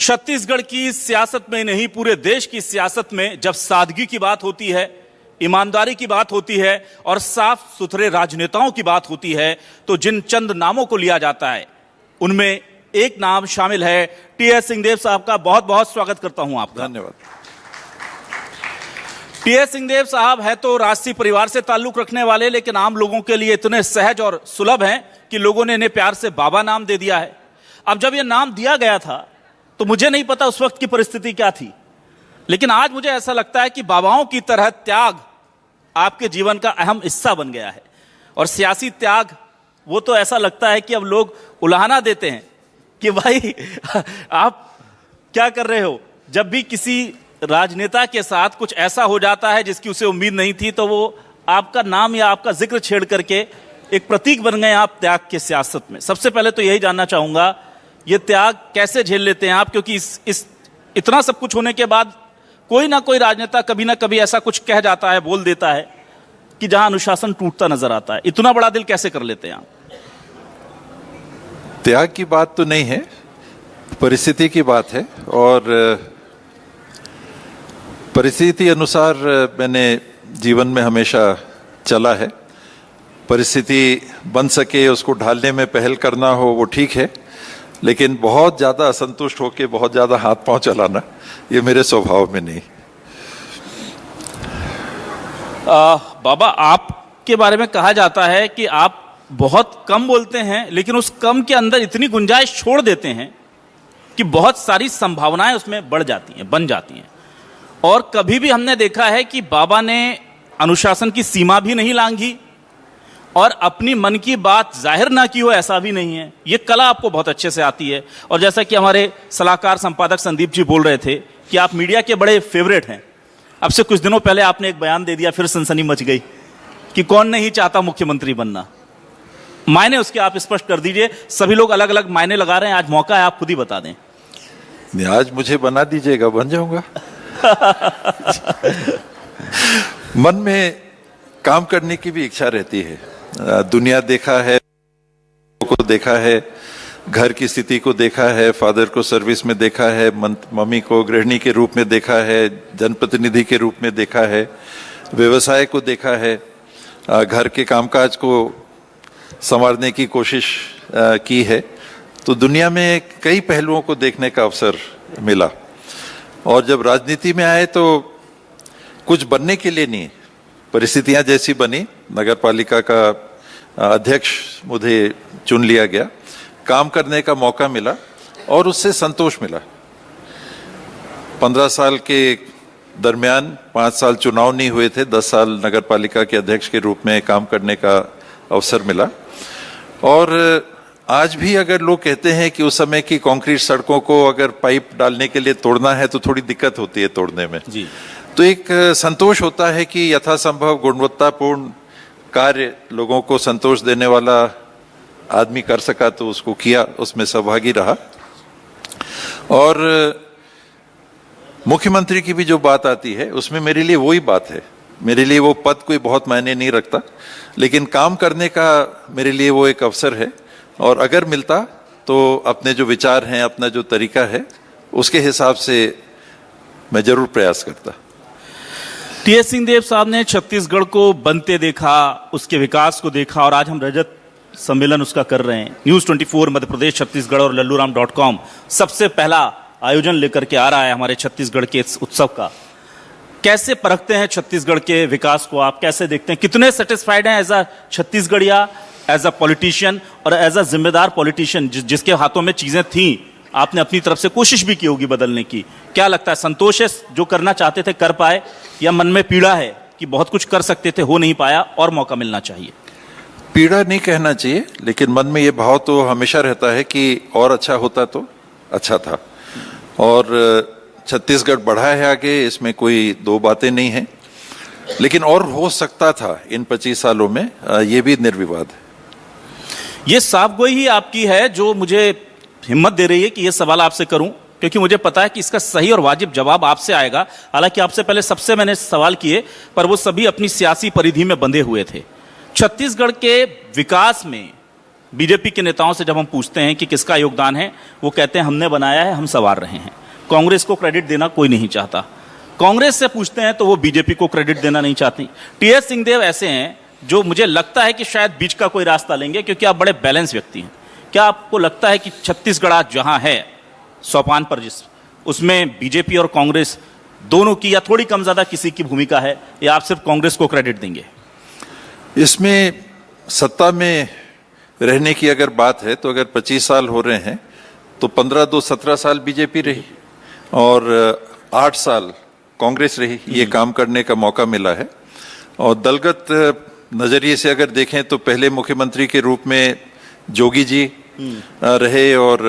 छत्तीसगढ़ की सियासत में नहीं, पूरे देश की सियासत में जब सादगी की बात होती है, ईमानदारी की बात होती है और साफ सुथरे राजनेताओं की बात होती है, तो जिन चंद नामों को लिया जाता है उनमें एक नाम शामिल है। टीएस सिंहदेव साहब का बहुत बहुत स्वागत करता हूं आपका। धन्यवाद। टीएस सिंहदेव साहब है तो राजसी परिवार से ताल्लुक रखने वाले, लेकिन आम लोगों के लिए इतने सहज और सुलभ हैं कि लोगों ने इन्हें प्यार से बाबा नाम दे दिया है। अब जब यह नाम दिया गया था तो मुझे नहीं पता उस वक्त की परिस्थिति क्या थी, लेकिन आज मुझे ऐसा लगता है कि बाबाओं की तरह त्याग आपके जीवन का अहम हिस्सा बन गया है। और सियासी त्याग वो तो ऐसा लगता है कि अब लोग उलाहना देते हैं कि भाई आप क्या कर रहे हो। जब भी किसी राजनेता के साथ कुछ ऐसा हो जाता है जिसकी उसे उम्मीद नहीं थी, तो वो आपका नाम या आपका जिक्र छेड़ करके एक प्रतीक बन गए आप त्याग के सियासत में। सबसे पहले तो यही जानना चाहूंगा, ये त्याग कैसे झेल लेते हैं आप, क्योंकि इस इतना सब कुछ होने के बाद कोई ना कोई राजनेता कभी ना कभी ऐसा कुछ कह जाता है, बोल देता है कि जहां अनुशासन टूटता नजर आता है। इतना बड़ा दिल कैसे कर लेते हैं आप? त्याग की बात तो नहीं है, परिस्थिति की बात है। और परिस्थिति अनुसार मैंने जीवन में हमेशा चला है। परिस्थिति बन सके उसको ढालने में पहल करना हो वो ठीक है, लेकिन बहुत ज़्यादा असंतुष्ट होकर बहुत ज़्यादा हाथ पांव चलाना ये मेरे स्वभाव में नहीं। बाबा, आपके बारे में कहा जाता है कि आप बहुत कम बोलते हैं, लेकिन उस कम के अंदर इतनी गुंजाइश छोड़ देते हैं कि बहुत सारी संभावनाएं उसमें बढ़ जाती हैं, बन जाती हैं। और कभी भी हमने देखा है कि बाबा ने अनुशासन की सीमा भी नहीं लांघी और अपनी मन की बात जाहिर ना की हो, ऐसा भी नहीं है। ये कला आपको बहुत अच्छे से आती है। और जैसा कि हमारे सलाहकार संपादक संदीप जी बोल रहे थे कि आप मीडिया के बड़े फेवरेट हैं। अब से कुछ दिनों पहले आपने एक बयान दे दिया, फिर सनसनी मच गई कि कौन नहीं चाहता मुख्यमंत्री बनना। मायने उसके आप स्पष्ट कर दीजिए, सभी लोग अलग अलग मायने लगा रहे हैं, आज मौका है, आप खुद ही बता दें। आज मुझे बना दीजिएगा, बन जाऊंगा। मन में काम करने की भी इच्छा रहती है। दुनिया देखा है, को देखा है, घर की स्थिति को देखा है, फादर को सर्विस में देखा है, मम्मी को गृहिणी के रूप में देखा है, जनप्रतिनिधि के रूप में देखा है, व्यवसाय को देखा है, घर के कामकाज को संवारने की कोशिश की है। तो दुनिया में कई पहलुओं को देखने का अवसर मिला। और जब राजनीति में आए तो कुछ बनने के लिए नहीं, परिस्थितियां जैसी बनी, नगर पालिका का अध्यक्ष मुझे चुन लिया गया, काम करने का मौका मिला और उससे संतोष मिला। 15 साल के दरमियान 5 साल चुनाव नहीं हुए थे, 10 साल नगर पालिका के अध्यक्ष के रूप में काम करने का अवसर मिला। और आज भी अगर लोग कहते हैं कि उस समय की कंक्रीट सड़कों को अगर पाइप डालने के लिए तोड़ना है तो थोड़ी दिक्कत होती है तोड़ने में जी, तो एक संतोष होता है कि यथासंभव गुणवत्तापूर्ण कार्य लोगों को संतोष देने वाला आदमी कर सका तो उसको किया, उसमें सहभागी रहा। और मुख्यमंत्री की भी जो बात आती है उसमें मेरे लिए वही बात है। मेरे लिए वो पद कोई बहुत मायने नहीं रखता, लेकिन काम करने का मेरे लिए वो एक अवसर है। और अगर मिलता तो अपने जो विचार हैं, अपना जो तरीका है, उसके हिसाब से मैं जरूर प्रयास करता। टीएस सिंहदेव साहब ने छत्तीसगढ़ को बनते देखा, उसके विकास को देखा, और आज हम रजत सम्मेलन उसका कर रहे हैं। न्यूज़ 24 मध्य प्रदेश छत्तीसगढ़ और लल्लूराम.com सबसे पहला आयोजन लेकर के आ रहा है हमारे छत्तीसगढ़ के इस उत्सव का। कैसे परखते हैं छत्तीसगढ़ के विकास को, आप कैसे देखते हैं? कितने सेटिस्फाइड हैं as a Chhattisgarhiya, as a politician और एज अ जिम्मेदार पॉलिटिशियन जिसके हाथों में चीजें थी, आपने अपनी तरफ से कोशिश भी की होगी बदलने की। क्या लगता है, संतोष है जो करना चाहते थे कर पाए, या मन में पीड़ा है कि बहुत कुछ कर सकते थे हो नहीं पाया और मौका मिलना चाहिए? पीड़ा नहीं कहना चाहिए, लेकिन मन में ये भाव तो हमेशा रहता है कि और अच्छा होता तो अच्छा था। और छत्तीसगढ़ बढ़ा है आगे, इसमें कोई दो बातें नहीं है, लेकिन और हो सकता था इन 25 सालों में, ये भी निर्विवाद है। ये साफगोई ही आपकी है जो मुझे हिम्मत दे रही है कि ये सवाल आपसे करूं, क्योंकि मुझे पता है कि इसका सही और वाजिब जवाब आपसे आएगा। हालांकि आपसे पहले सबसे मैंने सवाल किए, पर वो सभी अपनी सियासी परिधि में बंधे हुए थे। छत्तीसगढ़ के विकास में बीजेपी के नेताओं से जब हम पूछते हैं कि किसका योगदान है, वो कहते हैं हमने बनाया है, हम संवार रहे हैं। कांग्रेस को क्रेडिट देना कोई नहीं चाहता। कांग्रेस से पूछते हैं तो वो बीजेपी को क्रेडिट देना नहीं चाहती। टीएस सिंहदेव ऐसे हैं जो मुझे लगता है कि शायद बीच का कोई रास्ता लेंगे, क्योंकि आप बड़े बैलेंस व्यक्ति हैं। क्या आपको लगता है कि छत्तीसगढ़ आज जहां है सोपान पर, जिस उसमें बीजेपी और कांग्रेस दोनों की या थोड़ी कम ज्यादा किसी की भूमिका है, या आप सिर्फ कांग्रेस को क्रेडिट देंगे? इसमें सत्ता में रहने की अगर बात है तो अगर 25 साल हो रहे हैं तो 15 2 17 साल बीजेपी रही और 8 साल कांग्रेस रही। ये काम करने का मौका मिला है। और दलगत नजरिए से अगर देखें तो पहले मुख्यमंत्री के रूप में जोगी जी रहे और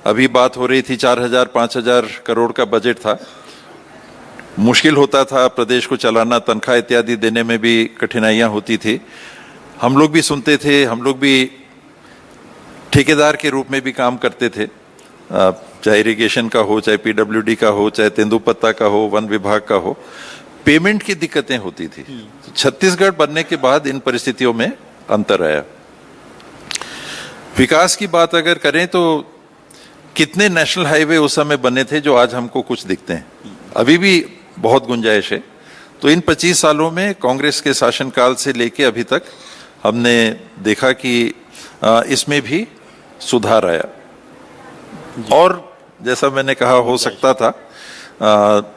अभी बात हो रही थी 4,000-5,000 करोड़ का बजट था। मुश्किल होता था प्रदेश को चलाना, तनख्वाह इत्यादि देने में भी कठिनाइयां होती थी। हम लोग भी सुनते थे, हम लोग भी ठेकेदार के रूप में भी काम करते थे, चाहे इरिगेशन का हो, चाहे पीडब्ल्यूडी का हो, चाहे तेंदुपत्ता का हो, वन विभाग का हो। पेमेंट की दिक्कतें होती थी। छत्तीसगढ़ बनने के बाद इन परिस्थितियों में अंतर आया। विकास की बात अगर करें तो कितने नेशनल हाईवे उस समय बने थे जो आज हमको कुछ दिखते हैं, अभी भी बहुत गुंजाइश है। तो इन 25 सालों में कांग्रेस के शासनकाल से लेके अभी तक हमने देखा कि इसमें भी सुधार आया। और जैसा मैंने कहा हो सकता था,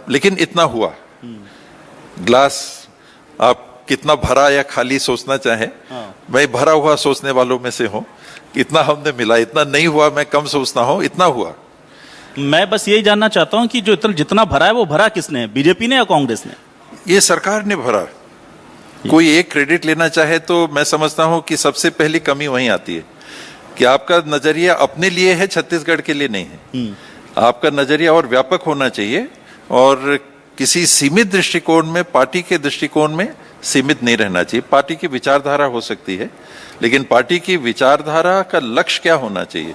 लेकिन इतना हुआ। ग्लास आप कितना भरा या खाली सोचना चाहें, मैं भरा हुआ सोचने वालों में से हूं। इतना हमने मिला, इतना नहीं हुआ मैं कम सोचता हूं, इतना हुआ। मैं बस यही जानना चाहता हूं कि जो जितना भरा है वो भरा किसने, बीजेपी ने या कांग्रेस ने? ये सरकार ने भरा। कोई एक क्रेडिट लेना चाहे तो मैं समझता हूं कि सबसे पहली कमी वहीं आती है कि आपका नजरिया अपने लिए है, छत्तीसगढ़ के लिए नहीं है। आपका नजरिया और व्यापक होना चाहिए और किसी सीमित दृष्टिकोण में, पार्टी के दृष्टिकोण में सीमित नहीं रहना चाहिए। पार्टी की विचारधारा हो सकती है, लेकिन पार्टी की विचारधारा का लक्ष्य क्या होना चाहिए?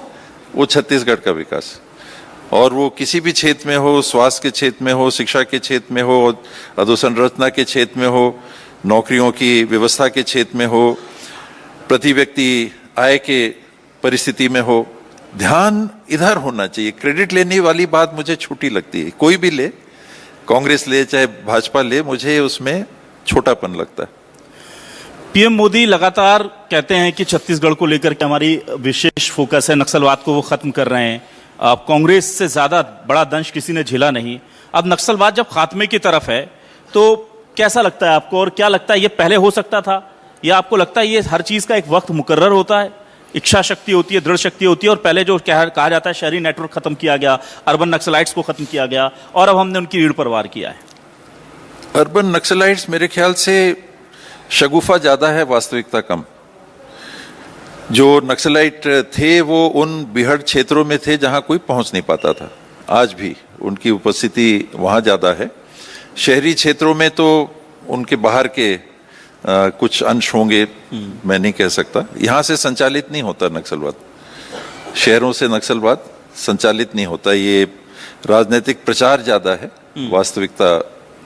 वो छत्तीसगढ़ का विकास, और वो किसी भी क्षेत्र में हो, स्वास्थ्य के क्षेत्र में हो, शिक्षा के क्षेत्र में हो, अधोसंरचना के क्षेत्र में हो, नौकरियों की व्यवस्था के क्षेत्र में हो, प्रति व्यक्ति आय के परिस्थिति में हो। ध्यान इधर होना चाहिए। क्रेडिट लेने वाली बात मुझे छोटी लगती है। कोई भी ले, कांग्रेस ले चाहे भाजपा ले, मुझे उसमें छोटापन लगता है। पीएम मोदी लगातार कहते हैं कि छत्तीसगढ़ को लेकर के हमारी विशेष फोकस है, नक्सलवाद को वो खत्म कर रहे हैं। अब कांग्रेस से ज्यादा बड़ा दंश किसी ने झेला नहीं। अब नक्सलवाद जब खात्मे की तरफ है तो कैसा लगता है आपको, और क्या लगता है ये पहले हो सकता था, या आपको लगता है ये हर चीज का एक वक्त मुकर्रर होता है, इच्छा शक्ति होती है, दृढ़ शक्ति होती है, और पहले जो कहा जाता है शहरी नेटवर्क खत्म किया गया, अर्बन नक्सलाइट्स को खत्म किया गया, और अब हमने उनकी रीढ़ पर वार किया है? अर्बन नक्सलाइट्स मेरे ख्याल से शगुफा ज्यादा है, वास्तविकता कम। जो नक्सलाइट थे वो उन बिहड़ क्षेत्रों में थे जहां कोई पहुंच नहीं पाता था। आज भी उनकी उपस्थिति वहां ज्यादा है। शहरी क्षेत्रों में तो उनके बाहर के कुछ अंश होंगे, मैं नहीं कह सकता। यहां से संचालित नहीं होता नक्सलवाद, शहरों से नक्सलवाद संचालित नहीं होता। ये राजनीतिक प्रचार ज्यादा है, वास्तविकता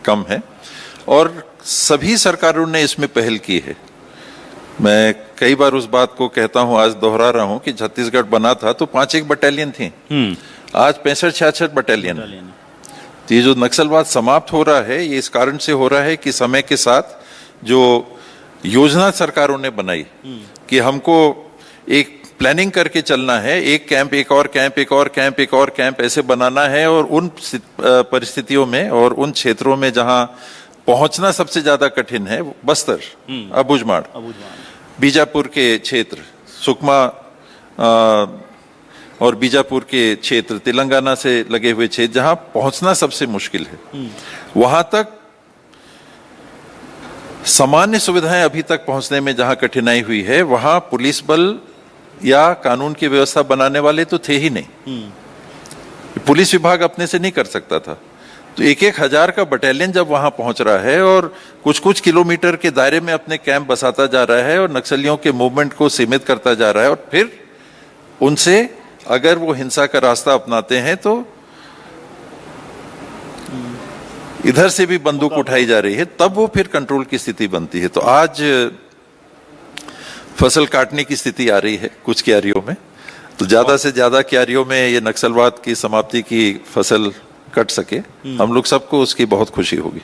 कम है। और सभी सरकारों ने इसमें पहल की है। मैं कई बार उस बात को कहता हूं, आज दोहरा रहा हूं कि छत्तीसगढ़ बना था तो 5-1 बटालियन थी, आज 65-66 बटालियन। तो ये जो नक्सलवाद समाप्त हो रहा है, ये इस कारण से हो रहा है कि समय के साथ जो योजना सरकारों ने बनाई कि हमको एक प्लानिंग करके चलना है, एक कैंप, एक और कैंप, एक और कैंप, एक और कैंप, ऐसे बनाना है। और उन परिस्थितियों में और उन क्षेत्रों में जहां पहुंचना सबसे ज्यादा कठिन है, बस्तर, अबुझमाड़, बीजापुर के क्षेत्र, सुकमा और बीजापुर के क्षेत्र, तेलंगाना से लगे हुए क्षेत्र, जहां पहुंचना सबसे मुश्किल है, वहां तक सामान्य सुविधाएं अभी तक पहुंचने में जहां कठिनाई हुई है, वहां पुलिस बल या कानून की व्यवस्था बनाने वाले तो थे ही नहीं। पुलिस विभाग अपने से नहीं कर सकता था। तो 1-1 हजार का बटालियन जब वहां पहुंच रहा है और कुछ किलोमीटर के दायरे में अपने कैंप बसाता जा रहा है और नक्सलियों के मूवमेंट को सीमित करता जा रहा है, और फिर उनसे अगर वो हिंसा का रास्ता अपनाते हैं तो इधर से भी बंदूक उठाई जा रही है, तब वो फिर कंट्रोल की स्थिति बनती है। तो आज फसल काटने की स्थिति आ रही है कुछ क्यारियों में, तो ज्यादा से ज्यादा क्यारियों में ये नक्सलवाद की समाप्ति की फसल कट सके, हम लोग सबको उसकी बहुत खुशी होगी।